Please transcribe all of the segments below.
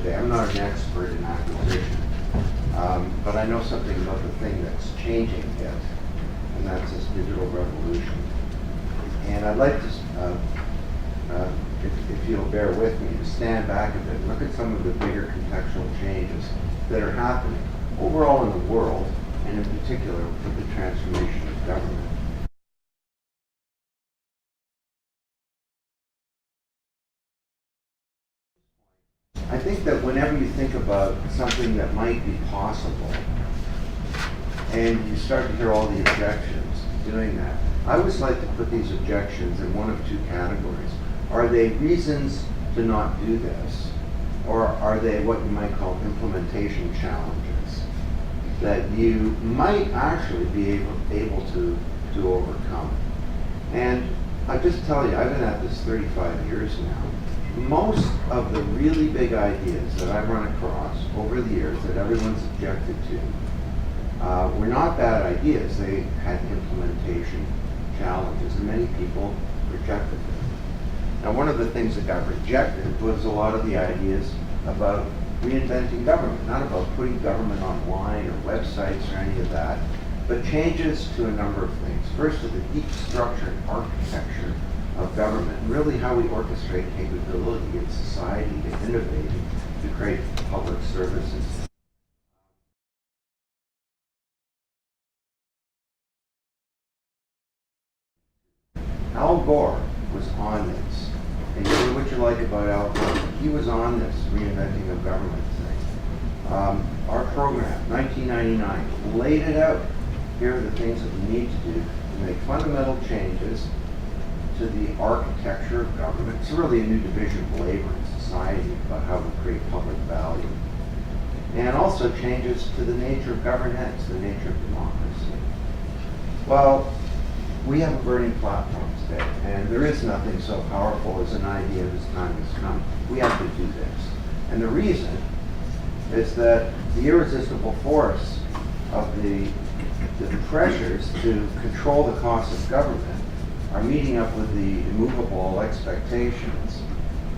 today. I'm not an expert in acquisition, but I know something about the thing that's changing it, and that's this digital revolution. And I'd like to, if you'll bear with me, to stand back a bit and look at some of the bigger contextual changes that are happening overall in the world, and in particular with the transformation of government. I think that whenever you think about something that might be possible, and you start to hear all the objections to doing that, I always like to put these objections in one of two categories. Are they reasons to not do this, or are they what you might call implementation challenges that you might actually be able to overcome? And I'll just tell you, I've been at this 35 years now. Most of the really big ideas that I've run across over the years that everyone's objected to were not bad ideas. They had implementation challenges, and many people rejected them. Now, one of the things that got rejected was a lot of the ideas about reinventing government, not about putting government online or websites or any of that, but changes to a number of things. First, to the deep structure and architecture of government, and really how we orchestrate capability in society to innovate, to create public services. Al Gore was on this. And you know what you like about Al Gore? He was on this reinventing of government thing. Our program, 1999, laid it out. Here are the things that we need to do to make fundamental changes to the architecture of government. It's really a new division of labor in society about how we create public value. And also changes to the nature of governance, the nature of democracy. Well, we have a burning platform today, and there is nothing so powerful as an idea whose time has come. We have to do this. And the reason is that the irresistible force of the pressures to control the cost of government are meeting up with the immovable expectations,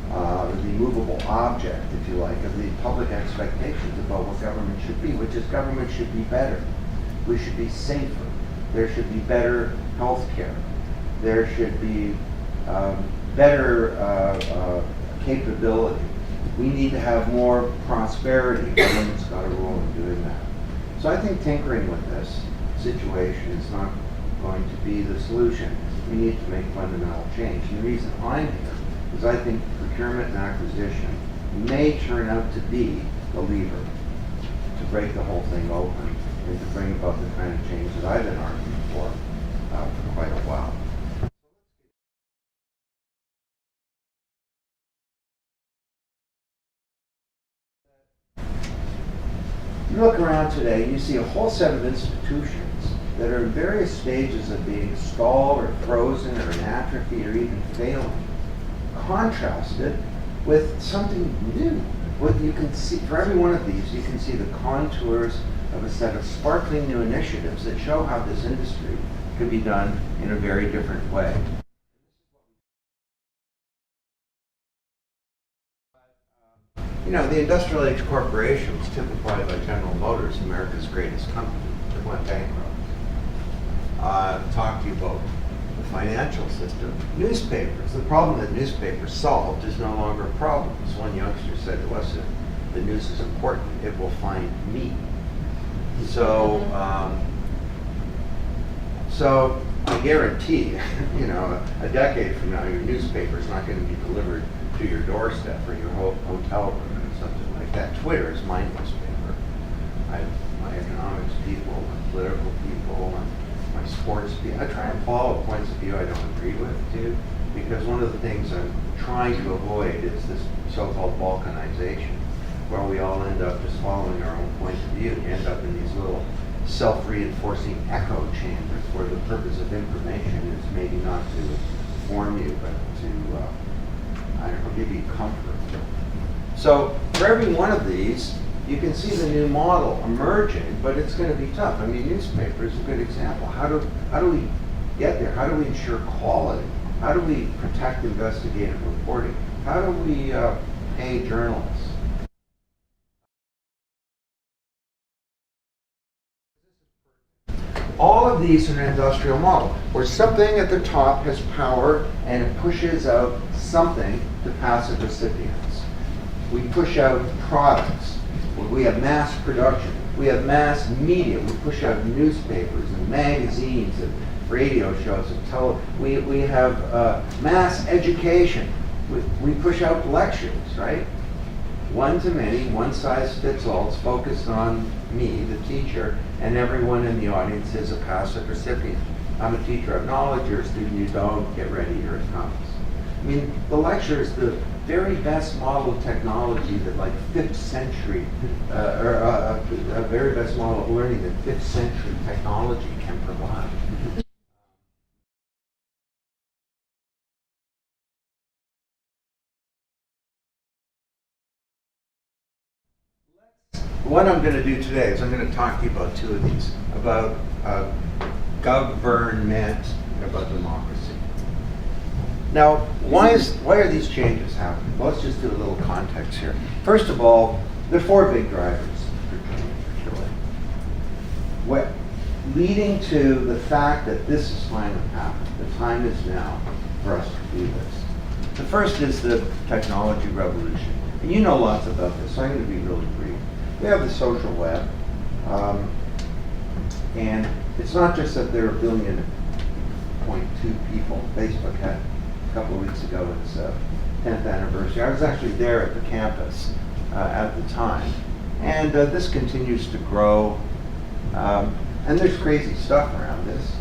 the immovable object, if you like, of the public expectations about what government should be, which is government should be better. We should be safer. There should be better health care. There should be better capability. We need to have more prosperity. Government's got a role in doing that. So I think tinkering with this situation is not going to be the solution. We need to make fundamental change. And the reason I'm here is I think procurement and acquisition may turn out to be the lever to break the whole thing open and to bring about the kind of change that I've been arguing for quite a while. You look around today and you see a whole set of institutions that are in various stages of being stalled or frozen or in atrophy or even failing, contrasted with something new. What you can see, for every one of these, you can see the contours of a set of sparkling new initiatives that show how this industry could be done in a very different way. You know, the industrial age corporation was typified by General Motors, America's greatest company, that went bankrupt. Talk to you about the financial system. Newspapers. The problem that newspapers solved is no longer a problem. As one youngster said to us, if the news is important, it will find me. So I guarantee, you know, a decade from now, your newspaper is not going to be delivered to your doorstep or your hotel room or something like that. Twitter is my newspaper. I have my economics people, my political people, and my sports people. I try and follow points of view I don't agree with, too, because one of the things I'm trying to avoid is this so-called balkanization, where we all end up just following our own point of view. You end up in these little self-reinforcing echo chambers where the purpose of information is maybe not to inform you, but to, I don't know, give you comfort. So for every one of these, you can see the new model emerging, but it's going to be tough. I mean, newspaper is a good example. How do we get there? How do we ensure quality? How do we protect investigative reporting? How do we pay journalists? of these in an industrial model, where something at the top has power and it pushes out something to passive recipients. We push out products. We have mass production. We have mass media. We push out newspapers and magazines and radio shows and we have mass education. We push out lectures, right? One to many, one size fits all. It's focused on me, the teacher, and everyone in the audience is a passive recipient. I'm a teacher of knowledge, you're a student, you don't, get ready, here it comes. I mean, the lecture is the very best model of technology that like 5th century, or a very best model of learning that 5th century technology can provide. What I'm going to do today is I'm going to talk to you about two of these, about government and about democracy. Now, why are these changes happening? Well, let's just do a little context here. First of all, there are 4 big drivers for change for Chile. What, leading to the fact that this is finally happening. The time is now for us to do this. The first is the technology revolution. And you know lots about this, so I'm going to be really brief. We have the social web, and it's not just that there are 1.2 billion people. Facebook had a couple of weeks ago its 10th anniversary. I was actually there at the campus at the time, and this continues to grow. And there's crazy stuff around this.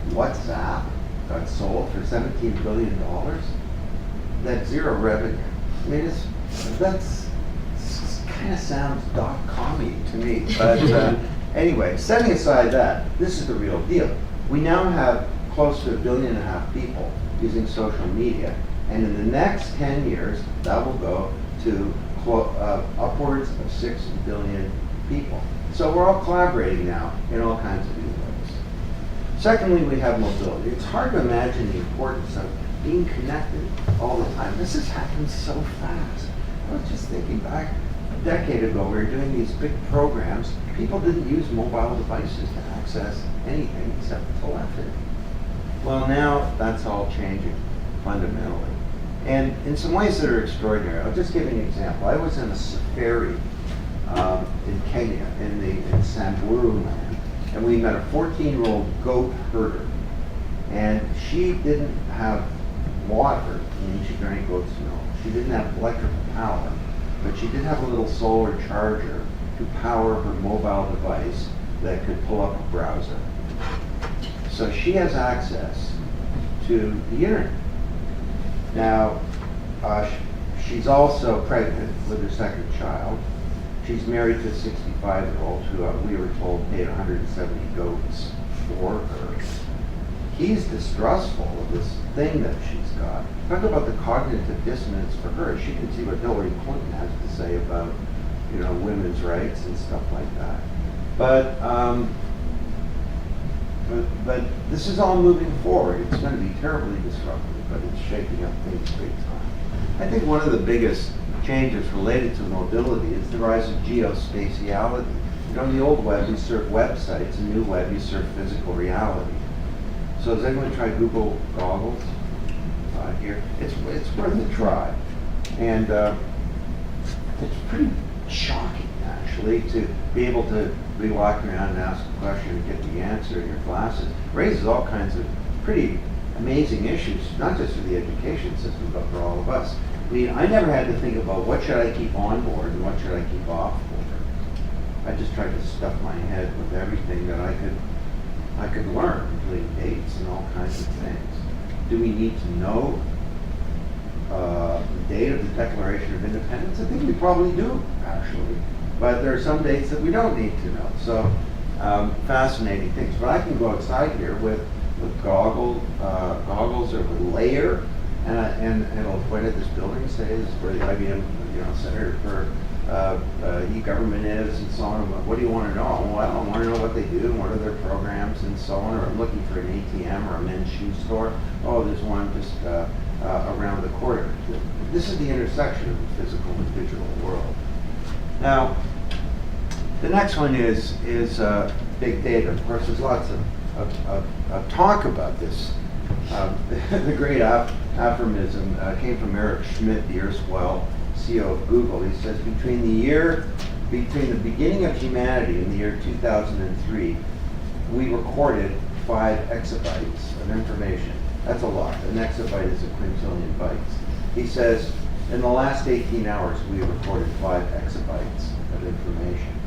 WhatsApp got sold for $17 billion. That's zero revenue. I mean, that's kind of sounds .com-y to me. But anyway, setting aside that, this is the real deal. We now have close to 1.5 billion people using social media, and in the next 10 years, that will go to upwards of 6 billion people. So we're all collaborating now in all kinds of new ways. Secondly, we have mobility. It's hard to imagine the importance of being connected all the time. This has happened so fast. I was just thinking back a decade ago, we were doing these big programs. People didn't use mobile devices to access anything except telephony. Well, now that's all changing fundamentally. And in some ways that are extraordinary. I'll just give you an example. I was in a safari in Kenya, in Samburu land, and we met a 14-year-old goat herder. And she didn't have water, meaning she drank goat's milk. She didn't have electrical power, but she did have a little solar charger to power her mobile device that could pull up a browser. So she has access to the internet. Now, she's also pregnant with her second child. She's married to a 65-year-old who we were told paid 170 goats for her. He's distrustful of this thing that she's got. Talk about the cognitive dissonance for her. She can see what Hillary Clinton has to say about, women's rights and stuff like that. But this is all moving forward. It's going to be terribly disruptive, but it's shaking up things big time. I think one of the biggest changes related to mobility is the rise of geospatiality. In the old web, you serve websites. In the new web, you serve physical reality. So has anyone tried Google goggles here? It's worth a try. And it's pretty shocking, actually, to be able to be walking around and ask a question and get the answer in your classes. It raises all kinds of pretty amazing issues, not just for the education system, but for all of us. I mean, I never had to think about what should I keep on board and what should I keep off board. I just tried to stuff my head with everything that I could learn, including dates and all kinds of things. Do we need to know the date of the Declaration of Independence? I think we probably do, actually. But there are some dates that we don't need to know. So fascinating things. But I can go outside here with goggles or with layer, and it'll point at this building and say this is where the IBM Center for e-government is, and so on. What do you want to know? Well, I want to know what they do and what are their programs and so on. Or I'm looking for an ATM or a men's shoe store. Oh, there's one just around the corner. This is the intersection of the physical and digital world. Now, the next one is big data. Of course, there's lots of a talk about this. The great aphorism came from Eric Schmidt, the erstwhile CEO of Google. He says, between the beginning of humanity in the year 2003, we recorded 5 exabytes of information. That's a lot. An exabyte is a quintillion bytes. He says, in the last 18 hours, we recorded 5 exabytes of information.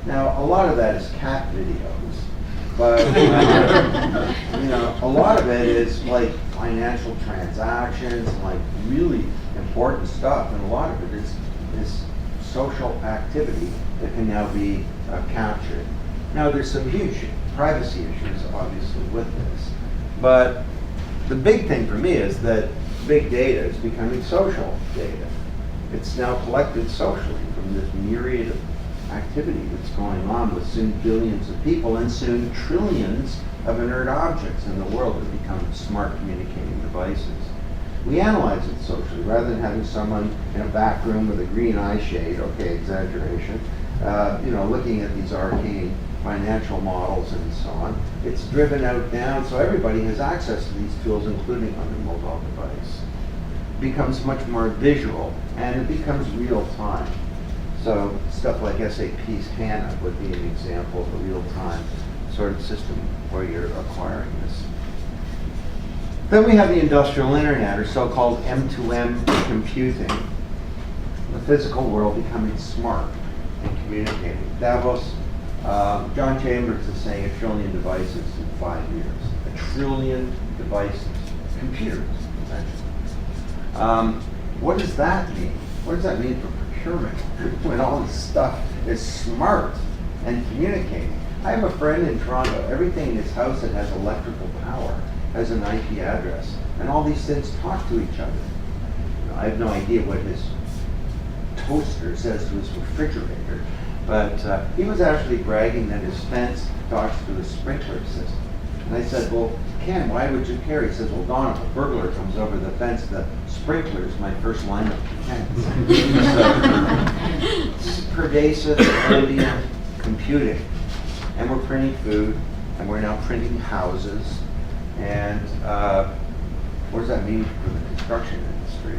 Now, a lot of that is cat videos, but a lot of it is like financial transactions, like really important stuff, and a lot of it is social activity that can now be captured. Now, there's some huge privacy issues, obviously, with this, but the big thing for me is that big data is becoming social data. It's now collected socially from this myriad of activity that's going on with soon billions of people and soon trillions of inert objects in the world that become smart communicating devices. We analyze it socially rather than having someone in a back room with a green eye shade, okay, exaggeration, looking at these arcane financial models and so on. It's driven out down so everybody has access to these tools, including on their mobile device. It becomes much more visual and it becomes real time. So stuff like SAP's HANA would be an example of a real-time sort of system where you're acquiring this. Then we have the industrial internet, or so-called M2M computing. The physical world becoming smart and communicating. Davos, John Chambers is saying 1 trillion devices in 5 years. 1 trillion devices, computers, essentially. What does that mean? What does that mean for procurement when all this stuff is smart and communicating? I have a friend in Toronto. Everything in his house that has electrical power has an IP address, and all these things talk to each other. I have no idea what his toaster says to his refrigerator, but he was actually bragging that his fence talks to his sprinkler system. And I said, well, Ken, why would you care? He says, well, Don, if a burglar comes over the fence, the sprinkler is my first line of defense. So, pervasive, ambient computing. And we're printing food, and we're now printing houses. And what does that mean for the construction industry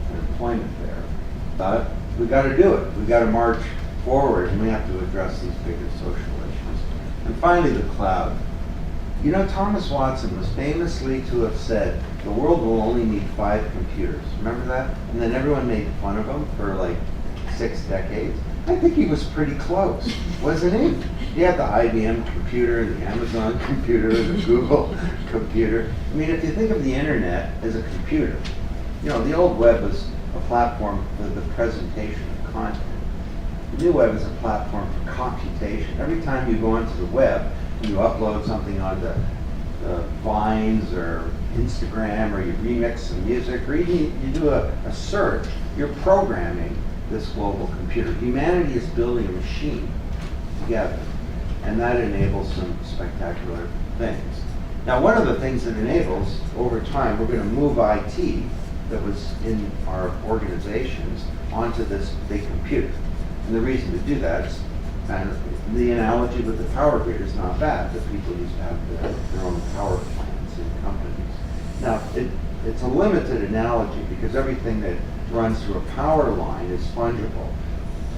and employment there? But we've got to do it. We've got to march forward, and we have to address these bigger social issues. And finally, the cloud. Thomas Watson was famously to have said, the world will only need 5 computers. Remember that? And then everyone made fun of him for like 6 decades. I think he was pretty close, wasn't he? He had the IBM computer, the Amazon computer, the Google computer. I mean, if you think of the internet as a computer, the old web was a platform for the presentation of content. The new web is a platform for computation. Every time you go onto the web, you upload something onto Vines or Instagram, or you remix some music, or even you do a search, you're programming this global computer. Humanity is building a machine together, and that enables some spectacular things. Now, one of the things that enables, over time, we're going to move IT that was in our organizations onto this big computer. And the reason to do that is, and the analogy with the power grid is not bad, that people used to have their own power plants in companies. Now, it's a limited analogy because everything that runs through a power line is fungible,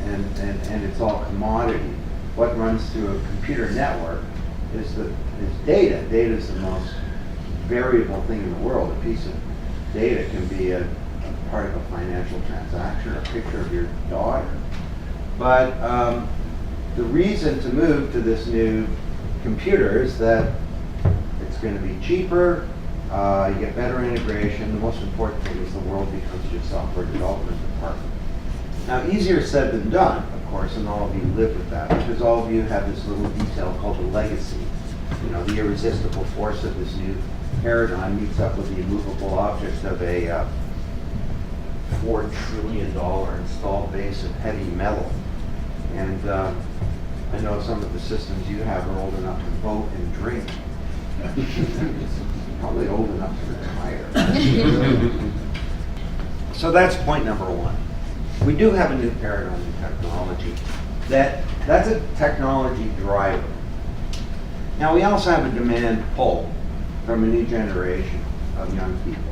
and it's all commodity. What runs through a computer network is data. Data is the most variable thing in the world. A piece of data can be a part of a financial transaction, or a picture of your daughter. But the reason to move to this new computer is that it's going to be cheaper, you get better integration. The most important thing is the world becomes your software development department. Now, easier said than done, of course, and all of you live with that, because all of you have this little detail called the legacy. The irresistible force of this new paradigm meets up with the immovable object of a $4 trillion installed base of heavy metal. And I know some of the systems you have are old enough to vote and drink. Probably old enough to retire. So that's point number 1. We do have a new paradigm in technology. That's a technology driver. Now, we also have a demand pull from a new generation of young people,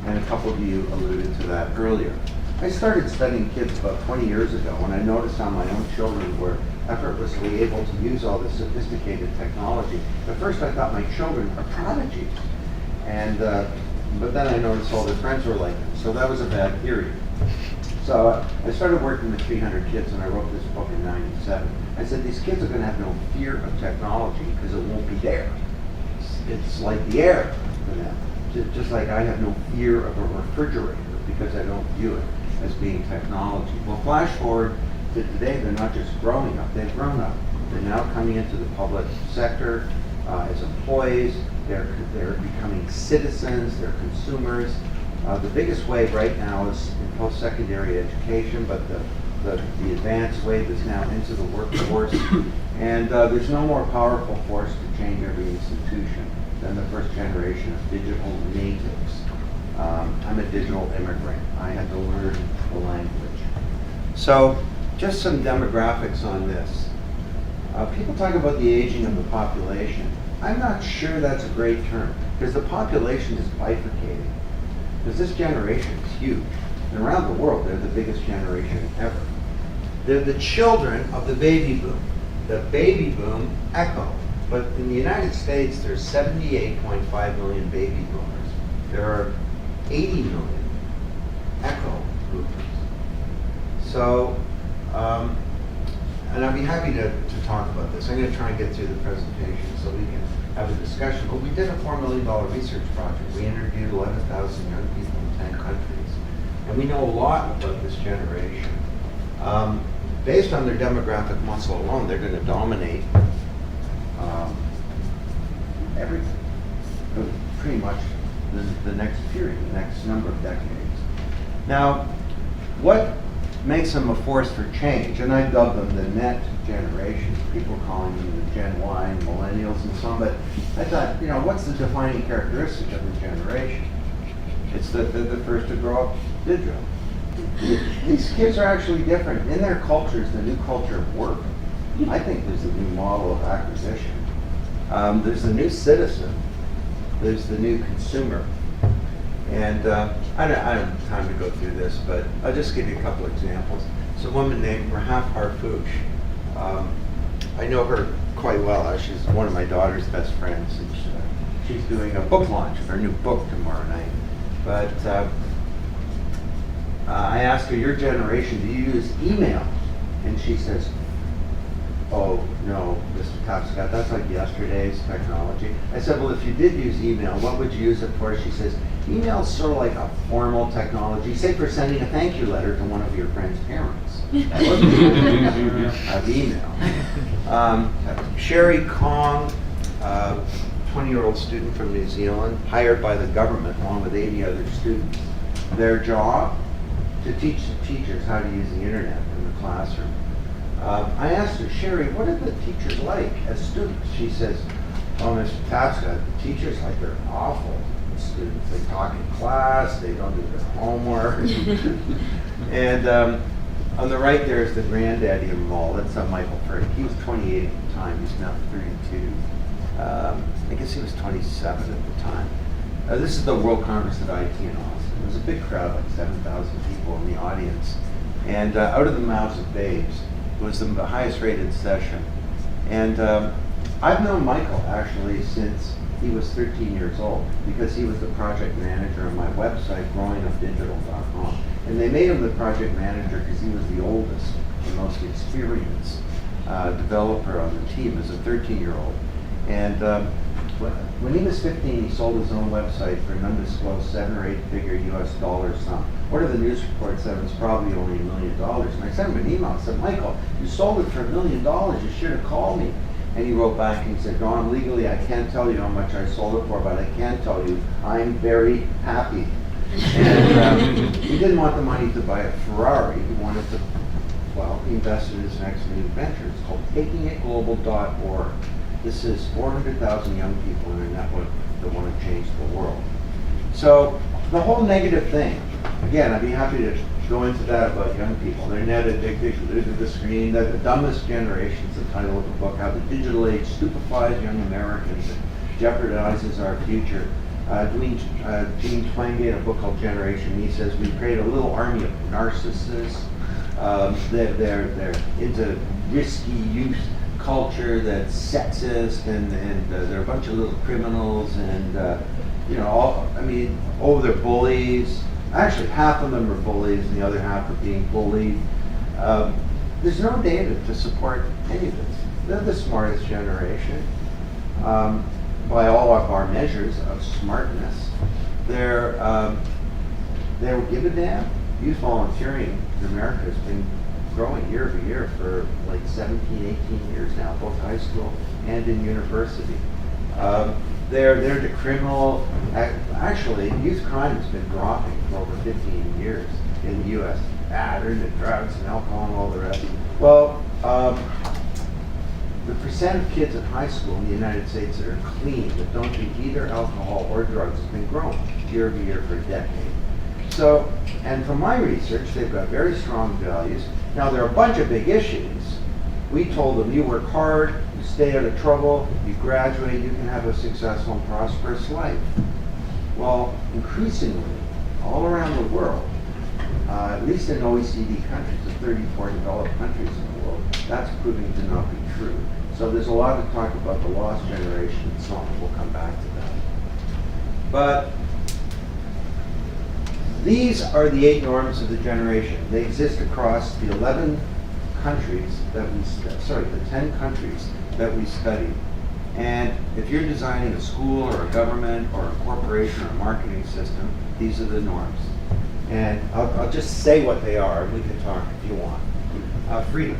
and a couple of you alluded to that earlier. I started studying kids about 20 years ago when I noticed how my own children were effortlessly able to use all this sophisticated technology. At first I thought my children are prodigies, and but then I noticed all their friends were like them, so that was a bad theory. So I started working with 300 kids and I wrote this book in '97. I said these kids are going to have no fear of technology because it won't be there. It's like the air for them. Just like I have no fear of a refrigerator because I don't view it as being technology. Well, flash forward to today, they're not just growing up, they've grown up. They're now coming into the public sector as employees, they're becoming citizens, they're consumers. The biggest wave right now is in post-secondary education, but the advanced wave is now into the workforce. And there's no more powerful force to change every institution than the first generation of digital natives. I'm a digital immigrant. I had to learn the language. So just some demographics on this. People talk about the aging of the population. I'm not sure that's a great term because the population is bifurcating. Because this generation is huge. And around the world, they're the biggest generation ever. They're the children of the baby boom. The baby boom echo. But in the United States, there's 78.5 million baby boomers. There are 80 million echo boomers. So, and I'd be happy to talk about this. I'm going to try and get through the presentation so we can have a discussion. But we did a $4 million research project. We interviewed 11,000 young people in 10 countries. And we know a lot about this generation. Based on their demographic muscle alone, they're going to dominate everything for pretty much the next period, the next number of decades. Now, what makes them a force for change? And I dub them the net generation. People are calling them the Gen Y and millennials and so on, but I thought, what's the defining characteristic of the generation? It's that they're the first to grow up digital. These kids are actually different. In their cultures, the new culture of work, I think there's a new model of acquisition. There's the new citizen. There's the new consumer. And I don't have time to go through this, but I'll just give you a couple examples. There's a woman named Rahaf Harfouch. I know her quite well. She's one of my daughter's best friends. And she's doing a book launch of her new book tomorrow night. But I asked her, your generation, do you use email? And she says, oh, no, Mr. Tapscott, that's like yesterday's technology. I said, well, if you did use email, what would you use it for? She says, email is sort of like a formal technology, say for sending a thank you letter to one of your friend's parents. That wasn't of email. Sherry Kong, 20-year-old student from New Zealand, hired by the government along with 80 other students. Their job, to teach the teachers how to use the internet in the classroom. I asked her, Sherry, what are the teachers like as students? She says, oh, Mr. Tapscott, the teachers, like, they're awful students. They talk in class, they don't do their homework. And on the right there is the granddaddy of them all. That's Michael Furtick. He was 28 at the time. He's now 32. I guess he was 27 at the time. This is the World Congress at IT in Austin. It was a big crowd, like 7,000 people in the audience. And out of the mouths of babes was the highest rated session. And I've known Michael actually since he was 13 years old because he was the project manager on my website, growingupdigital.com. And they made him the project manager because he was the oldest and most experienced developer on the team as a 13-year-old. And when he was 15, he sold his own website for an undisclosed 7 or 8 figure US dollar sum. One of the news reports said it was probably only $1 million. And I sent him an email and said, Michael, you sold it for $1 million. You should have called me. And he wrote back and he said, Don, legally I can't tell you how much I sold it for, but I can tell you I'm very happy. And he didn't want the money to buy a Ferrari. He wanted to, well, he invested in his next new venture. It's called takingitglobal.org. This is 400,000 young people in a network that want to change the world. So the whole negative thing, again, I'd be happy to go into that about young people. They're net addicted to the screen. They're the dumbest generation is the title of the book, How the Digital Age Stupefies Young Americans and Jeopardizes Our Future. Gene Twenge in a book called Generation, he says, we create a little army of narcissists. They're into risky youth culture that's sexist, and they're a bunch of little criminals, and they're bullies. Actually, half of them are bullies, and the other half are being bullied. There's no data to support any of this. They're the smartest generation by all of our measures of smartness. They will give a damn. Youth volunteering in America has been growing year over year for like 17, 18 years now, both high school and in university. They're decriminal. Actually, youth crime has been dropping for over 15 years in the U.S. They're into drugs and alcohol and all the rest. Well, the percent of kids in high school in the United States that are clean, that don't do either alcohol or drugs, has been growing year over year for a decade. So, and from my research, they've got very strong values. Now, there are a bunch of big issues. We told them, you work hard, you stay out of trouble, you graduate, you can have a successful and prosperous life. Well, increasingly, all around the world, at least in OECD countries, the 34 developed countries in the world, that's proving to not be true. So there's a lot of talk about the lost generation and so on. We'll come back to that. But these are the 8 norms of the generation. They exist across the 11 countries that we the 10 countries that we studied. And if you're designing a school or a government or a corporation or a marketing system, these are the norms. And I'll just say what they are. We can talk if you want. Freedom.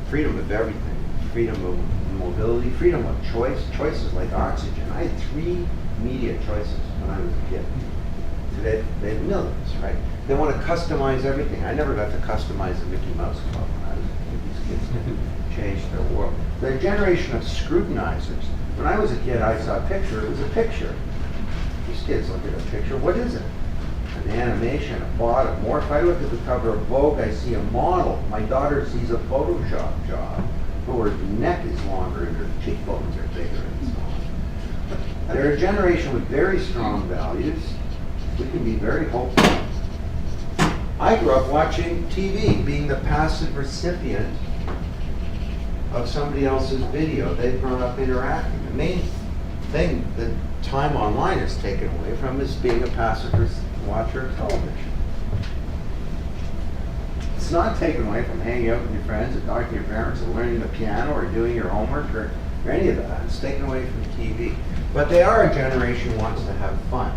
Freedom of everything. Freedom of mobility. Freedom of choice. Choices like oxygen. I had 3 media choices when I was a kid. Today, they have millions, right? They want to customize everything. I never got to customize the Mickey Mouse Club when I was a kid. These kids can change their world. They're a generation of scrutinizers. When I was a kid, I saw a picture. It was a picture. These kids look at a picture. What is it? An animation, a plot, a morph. I look at the cover of Vogue, I see a model. My daughter sees a Photoshop job, where her neck is longer and her cheekbones are bigger and so on. They're a generation with very strong values. We can be very hopeful. I grew up watching TV, being the passive recipient of somebody else's video. They've grown up interacting. The main thing that time online is taken away from is being a passive watcher of television. It's not taken away from hanging out with your friends and talking to your parents and learning the piano or doing your homework or any of that. It's taken away from TV. But they are a generation who wants to have fun.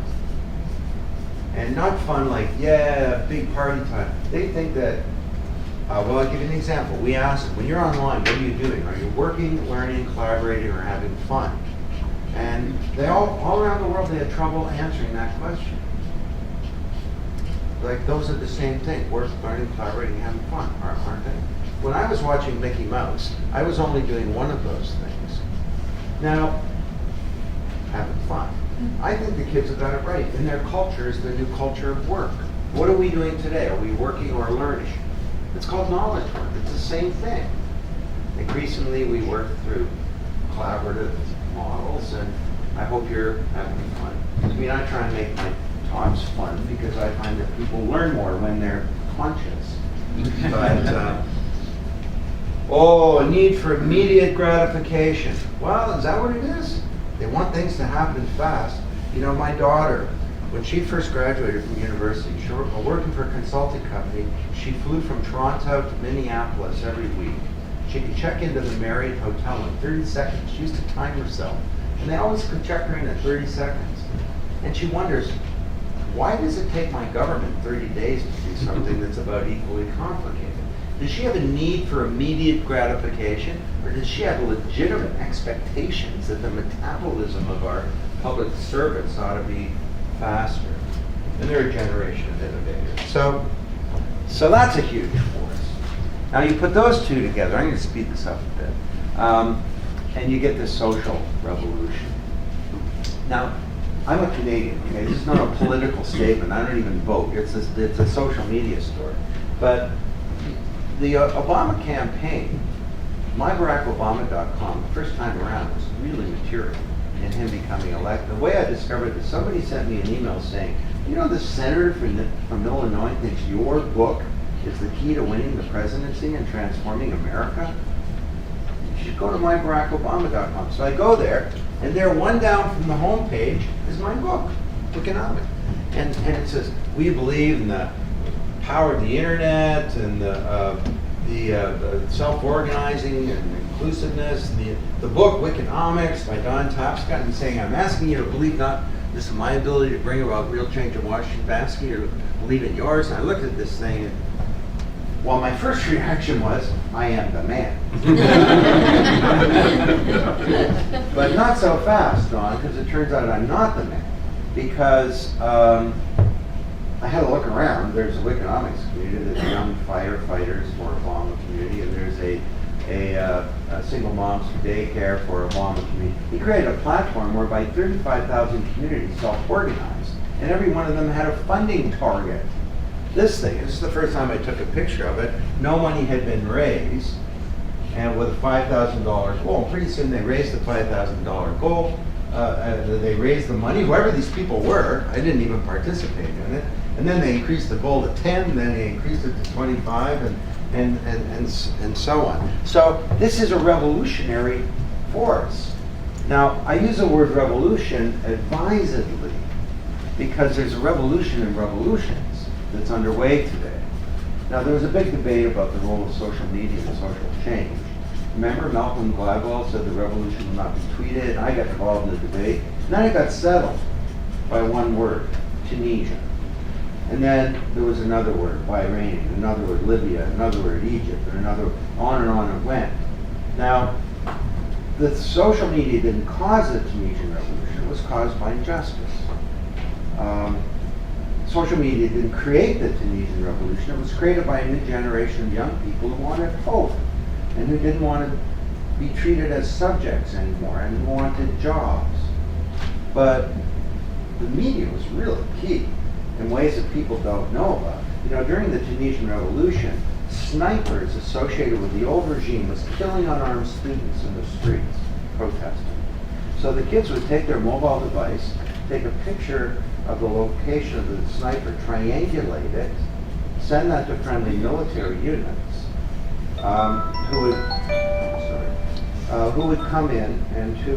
And not fun like, yeah, big party time. They think that, well, I'll give you an example. We asked them, when you're online, what are you doing? Are you working, learning, collaborating, or having fun? And they all around the world, they had trouble answering that question. Like, those are the same thing. Work, learning, collaborating, having fun, aren't they? When I was watching Mickey Mouse, I was only doing one of those things. Now, having fun. I think the kids have got it right. In their culture is the new culture of work. What are we doing today? Are we working or learning? It's called knowledge work. It's the same thing. Increasingly, we work through collaborative models, and I hope you're having fun. I mean, I try and make my talks fun because I find that people learn more when they're conscious. But, a need for immediate gratification. Well, is that what it is? They want things to happen fast. You know, my daughter, when she first graduated from university, she was working for a consulting company. She flew from Toronto to Minneapolis every week. She could check into the Marriott Hotel in 30 seconds. She used to time herself. And they always could check her in at 30 seconds. And she wonders, why does it take my government 30 days to do something that's about equally complicated? Does she have a need for immediate gratification, or does she have legitimate expectations that the metabolism of our public servants ought to be faster? And they're a generation of innovators. So that's a huge force. Now you put those two together, I'm going to speed this up a bit, and you get this social revolution. Now, I'm a Canadian, okay? This is not a political statement. I don't even vote. It's a social media story. But the Obama campaign, myBarackObama.com, the first time around was really material in him becoming elected. The way I discovered this, somebody sent me an email saying, you know, the senator from Illinois thinks your book is the key to winning the presidency and transforming America? You should go to myBarackObama.com. So I go there, and there, one down from the homepage, is my book, Economic. And it says, we believe in the power of the internet and the self-organizing and inclusiveness. The book, Wikonomics, by DonTapscott, and saying, I'm asking you to believe not this is my ability to bring about real change in Washington, but asking you to believe in yours. And I looked at this thing, and well, my first reaction was, I am the man. But not so fast, Don, because it turns out I'm not the man. Because I had to look around. There's a Wikonomics community, there's a young firefighters for Obama community, and there's a single moms for daycare for Obama community. He created a platform whereby 35,000 communities self-organized, and every one of them had a funding target. This is the first time I took a picture of it. No money had been raised, and with a $5,000 goal. And pretty soon they raised the $5,000 goal. They raised the money, whoever these people were. I didn't even participate in it. And then they increased the goal to 10, then they increased it to 25, and so on. So this is a revolutionary force. Now, I use the word revolution advisedly because there's a revolution in revolutions that's underway today. Now, there was a big debate about the role of social media and social change. Remember, Malcolm Gladwell said the revolution will not be tweeted, and I got involved in the debate. And then it got settled by one word, Tunisia. And then there was another word, Bahrain, another word, Libya, another word, Egypt, and another, on it went. Now, the social media didn't cause the Tunisian revolution, it was caused by injustice. Social media didn't create the Tunisian revolution, it was created by a new generation of young people who wanted hope, and who didn't want to be treated as subjects anymore, and who wanted jobs. But the media was really key in ways that people don't know about. You know, during the Tunisian Revolution, snipers associated with the old regime was killing unarmed students in the streets, protesting. So the kids would take their mobile device, take a picture of the location of the sniper, triangulate it, send that to friendly military units, who would come in and who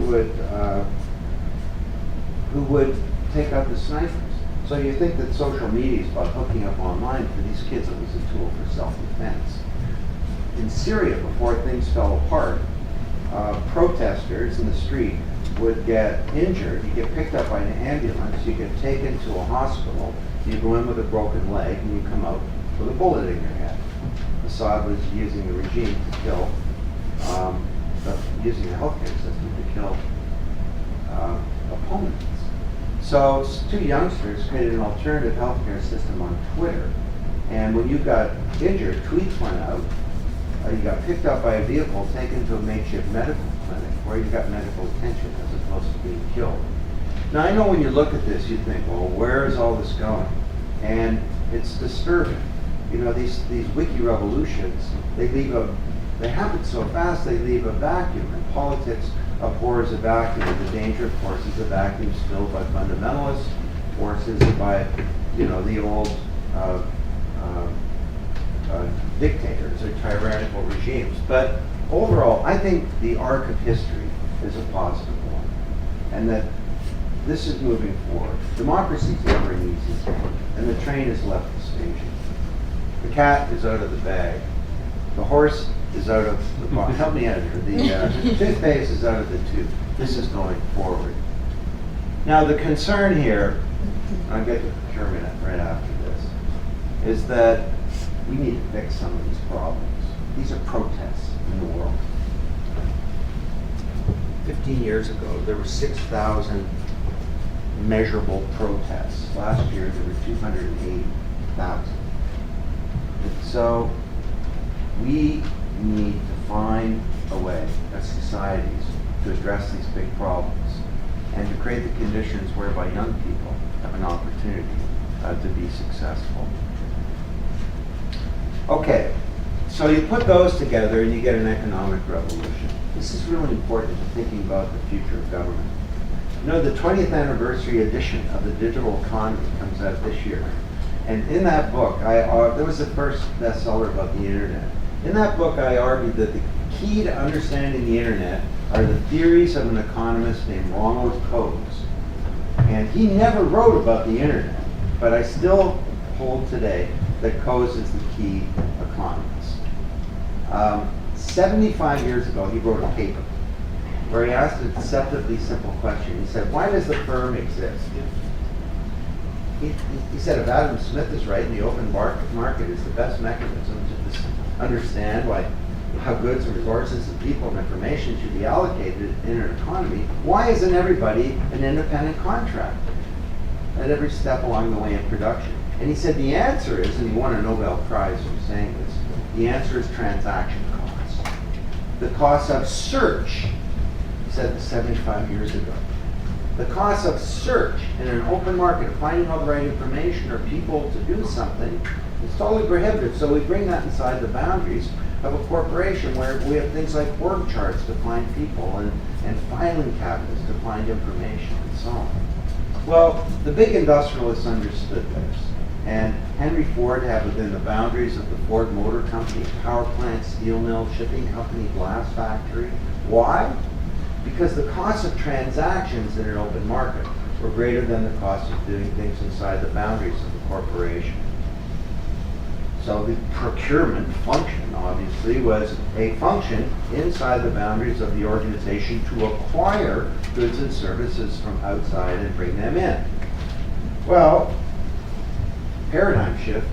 would take out the snipers. So you think that social media is about hooking up online. For these kids, it was a tool for self-defense. In Syria, before things fell apart, protesters in the street would get injured. You get picked up by an ambulance, you get taken to a hospital, you go in with a broken leg, and you come out with a bullet in your head. Assad was using the regime to kill, using the healthcare system to kill opponents. So two youngsters created an alternative healthcare system on Twitter. And when you got injured, tweets went out. You got picked up by a vehicle, taken to a makeshift medical clinic where you got medical attention as opposed to being killed. Now, I know when you look at this, you think, well, where is all this going? And it's disturbing. You know, these wiki revolutions, they happen so fast, they leave a vacuum. And politics abhors a vacuum. The danger, of course, is a vacuum filled by fundamentalist forces, by, you know, the old dictators or tyrannical regimes. But overall, I think the arc of history is a positive one, and that this is moving forward. Democracy is never an easy thing, and the train has left the station. The cat is out of the bag. The horse is out of the box. Help me out here. The toothpaste is out of the tube. This is going forward. Now, the concern here, and I'll get to procurement right after this, is that we need to fix some of these problems. These are protests in the world. 15 years ago, there were 6,000 measurable protests. Last year, there were 280,000. So we need to find a way as societies to address these big problems. and to create the conditions whereby young people have an opportunity to be successful. Okay, so you put those together and you get an economic revolution. This is really important to thinking about the future of government. You know, the 20th anniversary edition of the Digital Economy comes out this year. And in that book, that was the first bestseller about the internet. In that book, I argued that the key to understanding the internet are the theories of an economist named Ronald Coase. And he never wrote about the internet, but I still hold today that Coase is the key economist. 75 years ago, he wrote a paper where he asked a deceptively simple question. He said, why does the firm exist? He said, if Adam Smith is right and the open market is the best mechanism to understand how goods and resources and people and information should be allocated in an economy, why isn't everybody an independent contractor at every step along the way in production? And he said the answer is, and he won a Nobel Prize for saying this, the answer is transaction costs. The cost of search, he said this 75 years ago. The cost of search in an open market, of finding all the right information or people to do something, is totally prohibitive. So we bring that inside the boundaries of a corporation where we have things like org charts to find people and filing cabinets to find information and so on. Well, the big industrialists understood this. And Henry Ford had within the boundaries of the Ford Motor Company, power plant, steel mill, shipping company, glass factory. Why? Because the cost of transactions in an open market were greater than the cost of doing things inside the boundaries of the corporation. So the procurement function, obviously, was a function inside the boundaries of the organization to acquire goods and services from outside and bring them in. Well, paradigm shift,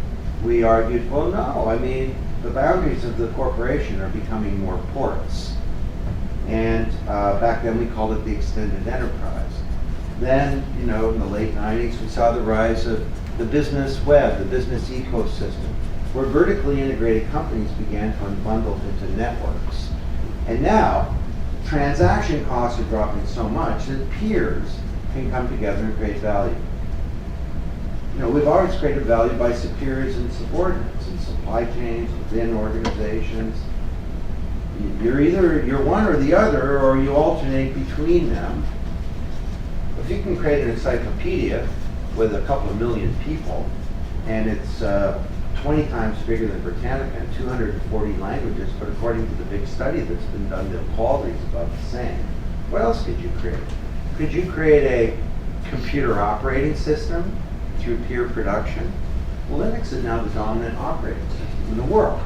we argued, well, no, I mean, the boundaries of the corporation are becoming more porous. And back then we called it the extended enterprise. Then, in the late 90s, we saw the rise of the business web, the business ecosystem, where vertically integrated companies began to unbundle into networks. And now, transaction costs are dropping so much that peers can come together and create value. We've always created value by superiors and subordinates in supply chains, within organizations. You're one or the other, or you alternate between them. If you can create an encyclopedia with a couple of million people, and it's 20 times bigger than Britannica in 240 languages, but according to the big study that's been done, the quality is about the same. What else could you create? Could you create a computer operating system through peer production? Linux is now the dominant operating system in the world.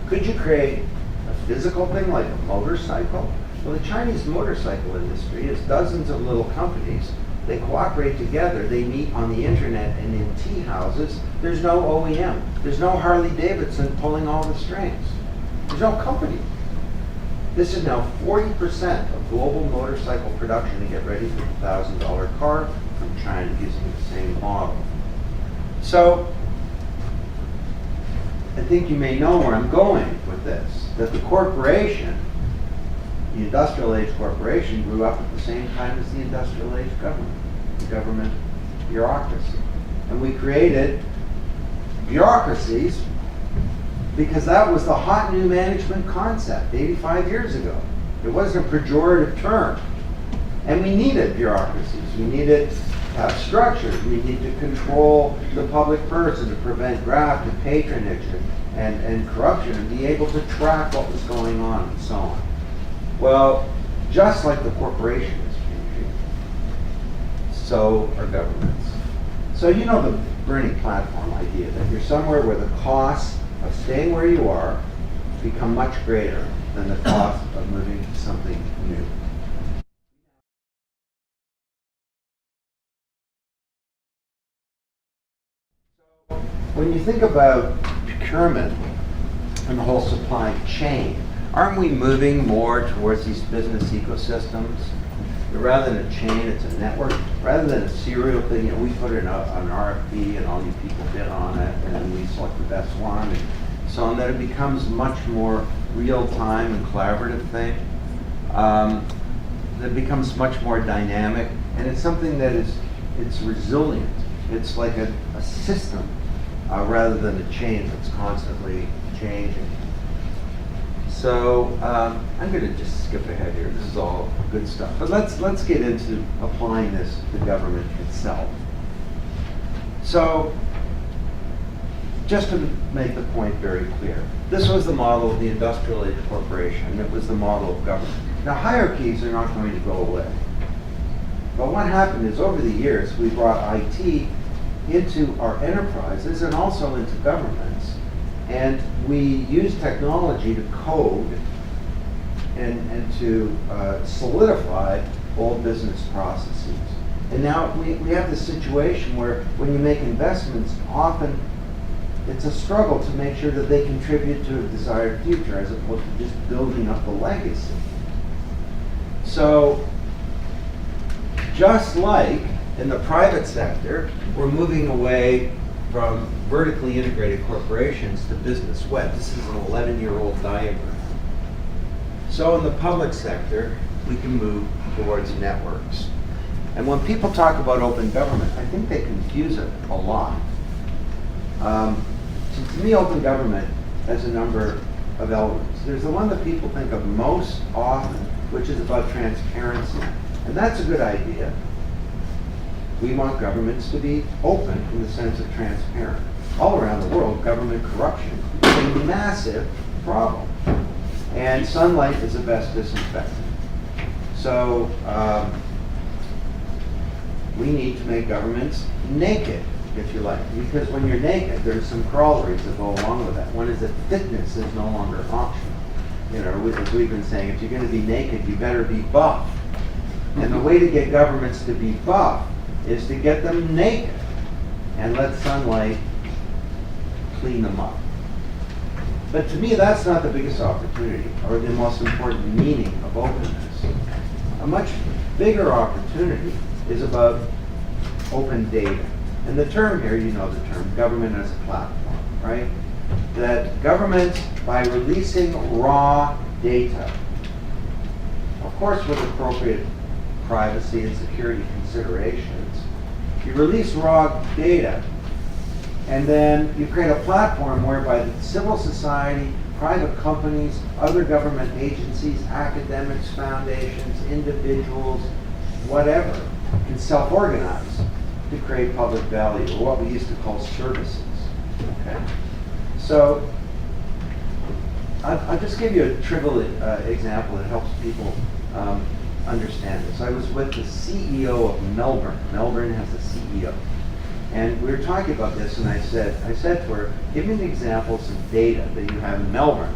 Could you create a physical thing like a motorcycle? Well, the Chinese motorcycle industry is dozens of little companies. They cooperate together. They meet on the internet and in tea houses. There's no OEM. There's no Harley Davidson pulling all the strings. There's no company. This is now 40% of global motorcycle production to get ready for the $1,000 car from China using the same model. So, I think you may know where I'm going with this, that the corporation, the industrial age corporation, grew up at the same time as the industrial age government, the government bureaucracy. And we created bureaucracies because that was the hot new management concept 85 years ago. It wasn't a pejorative term. And we needed bureaucracies. We needed to have structures. We need to control the public purse and to prevent graft and patronage and corruption and be able to track what was going on and so on. Well, just like the corporation is changing, so are governments. So you know the burning platform idea, that you're somewhere where the costs of staying where you are become much greater than the cost of moving to something new. When you think about procurement and the whole supply chain, aren't we moving more towards these business ecosystems? Rather than a chain, it's a network. Rather than a serial thing, we put in an RFP and all you people bid on it, and then we select the best one, and so on. That it becomes much more real-time and collaborative thing. that becomes much more dynamic, and it's something that it's resilient. It's like a system rather than a chain that's constantly changing. So I'm going to just skip ahead here. This is all good stuff. But let's get into applying this to government itself. So just to make the point very clear, this was the model of the industrial age corporation. It was the model of government. Now, hierarchies are not going to go away. But what happened is over the years, we brought IT into our enterprises and also into governments. And we use technology to code and to solidify old business processes. And now we have this situation where when you make investments, often it's a struggle to make sure that they contribute to a desired future as opposed to just building up a legacy. So just like in the private sector, we're moving away from vertically integrated corporations to business web. This is an 11-year-old diagram. So in the public sector, we can move towards networks. And when people talk about open government, I think they confuse it a lot. To me, open government has a number of elements. There's the one that people think of most often, which is about transparency. And that's a good idea. We want governments to be open in the sense of transparent. All around the world, government corruption is a massive problem. And sunlight is the best disinfectant. So we need to make governments naked, if you like. Because when you're naked, there's some corollaries that go along with that. One is that fitness is no longer optional. You know, as we've been saying, if you're going to be naked, you better be buff. And the way to get governments to be buff is to get them naked and let sunlight clean them up. But to me, that's not the biggest opportunity or the most important meaning of openness. A much bigger opportunity is about open data. And the term here, you know the term, government as a platform, right? That government, by releasing raw data, of course with appropriate privacy and security considerations, you release raw data, and then you create a platform whereby the civil society, private companies, other government agencies, academics, foundations, individuals, whatever, can self-organize to create public value, or what we used to call services. Okay? So I'll just give you a trivial example that helps people understand this. I was with the CEO of Melbourne. Melbourne has a CEO. And we were talking about this, and I said to her, give me the examples of data that you have in Melbourne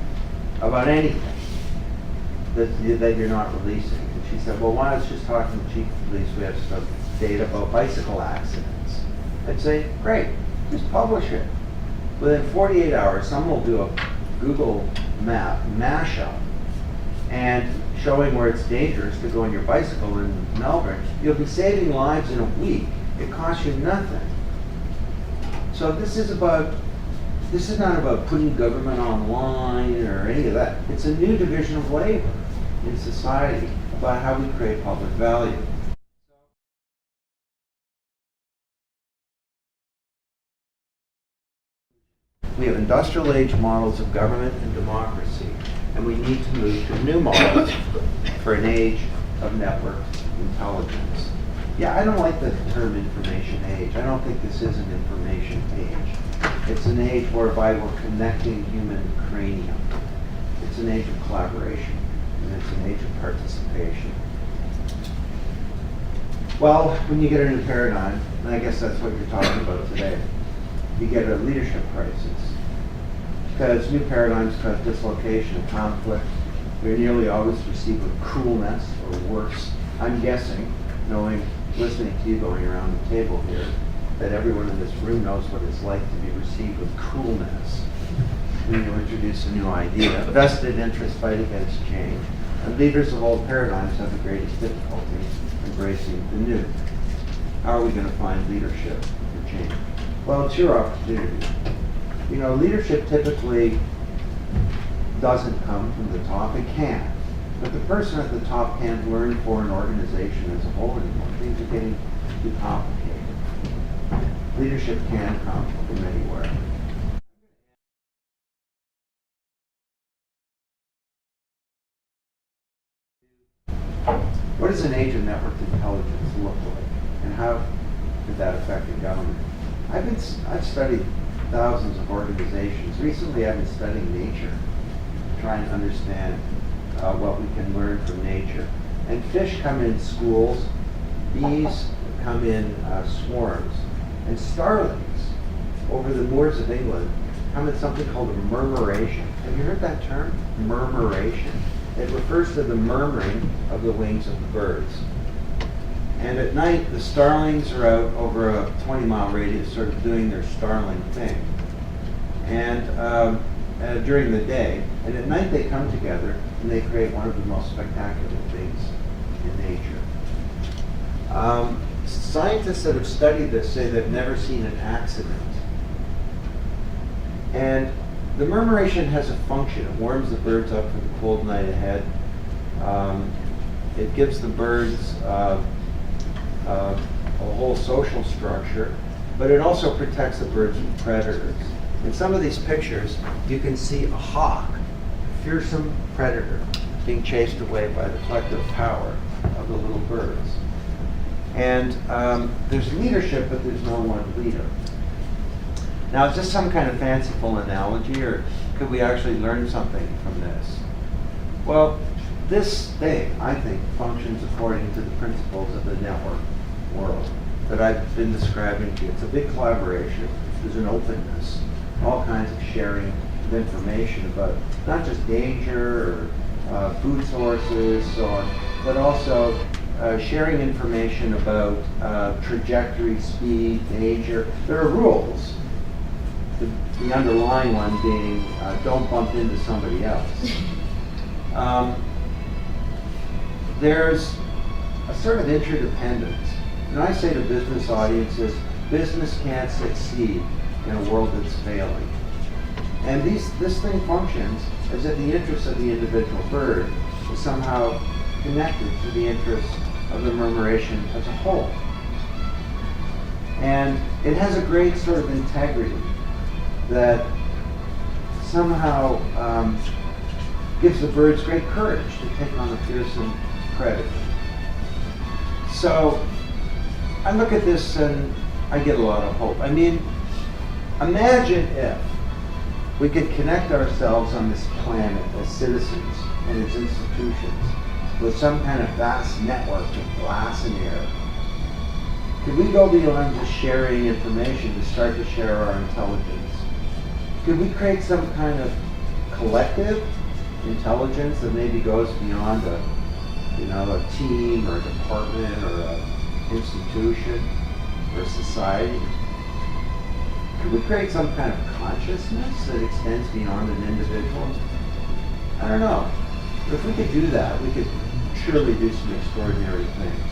about anything that you're not releasing. And she said, well, why don't you just talk to the chief of police? We have some data about bicycle accidents. I'd say, great, just publish it. Within 48 hours, someone will do a Google map mashup and showing where it's dangerous to go on your bicycle in Melbourne. You'll be saving lives in a week. It costs you nothing. So this is not about putting government online or any of that. It's a new division of labor in society about how we create public value. We have industrial age models of government and democracy, and we need to move to new models for an age of network intelligence. Yeah, I don't like the term information age. I don't think this is an information age. It's an age whereby we're connecting human cranium. It's an age of collaboration, and it's an age of participation. Well, when you get a new paradigm, and I guess that's what you're talking about today, you get a leadership crisis. Because new paradigms cause dislocation and conflict. They're nearly always received with coolness or worse. I'm guessing, listening to you going around the table here, that everyone in this room knows what it's like to be received with coolness when you introduce a new idea. Vested interests fight against change, and leaders of old paradigms have the greatest difficulty embracing the new. How are we going to find leadership for change? Well, it's your opportunity. Leadership typically doesn't come from the top. It can. But the person at the top can't learn for an organization as a whole anymore. Things are getting too complicated. Leadership can come from anywhere. What does an age of networked intelligence look like, and how could that affect the government? I've studied thousands of organizations. Recently, I've been studying nature, trying to understand what we can learn from nature. And fish come in schools, bees come in swarms, and starlings over the moors of England come in something called a murmuration. Have you heard that term? Murmuration. It refers to the murmuring of the wings of the birds. And at night, the starlings are out over a 20-mile radius, sort of doing their starling thing. And during the day, and at night they come together and they create one of the most spectacular things in nature. Scientists that have studied this say they've never seen an accident. And the murmuration has a function. It warms the birds up for the cold night ahead. It gives the birds a whole social structure, but it also protects the birds from predators. In some of these pictures, you can see a hawk, a fearsome predator, being chased away by the collective power of the little birds. And there's leadership, but there's no one leader. Now, is this some kind of fanciful analogy, or could we actually learn something from this? Well, this thing, I think, functions according to the principles of the network world that I've been describing to you. It's a big collaboration. There's an openness, all kinds of sharing of information about not just danger or food sources, so on, but also sharing information about trajectory, speed, danger. There are rules. The underlying one being don't bump into somebody else. There's a sort of interdependence. And I say to business audiences, business can't succeed in a world that's failing. And this thing functions as if the interests of the individual bird is somehow connected to the interests of the murmuration as a whole. And it has a great sort of integrity that somehow gives the birds great courage to take on a fearsome predator. So I look at this and I get a lot of hope. I mean, imagine if we could connect ourselves on this planet as citizens and as institutions with some kind of vast network of glass and air. Could we go beyond just sharing information to start to share our intelligence? Could we create some kind of collective intelligence that maybe goes beyond a team or a department or an institution or a society? Could we create some kind of consciousness that extends beyond an individual? I don't know. But if we could do that, we could surely do some extraordinary things.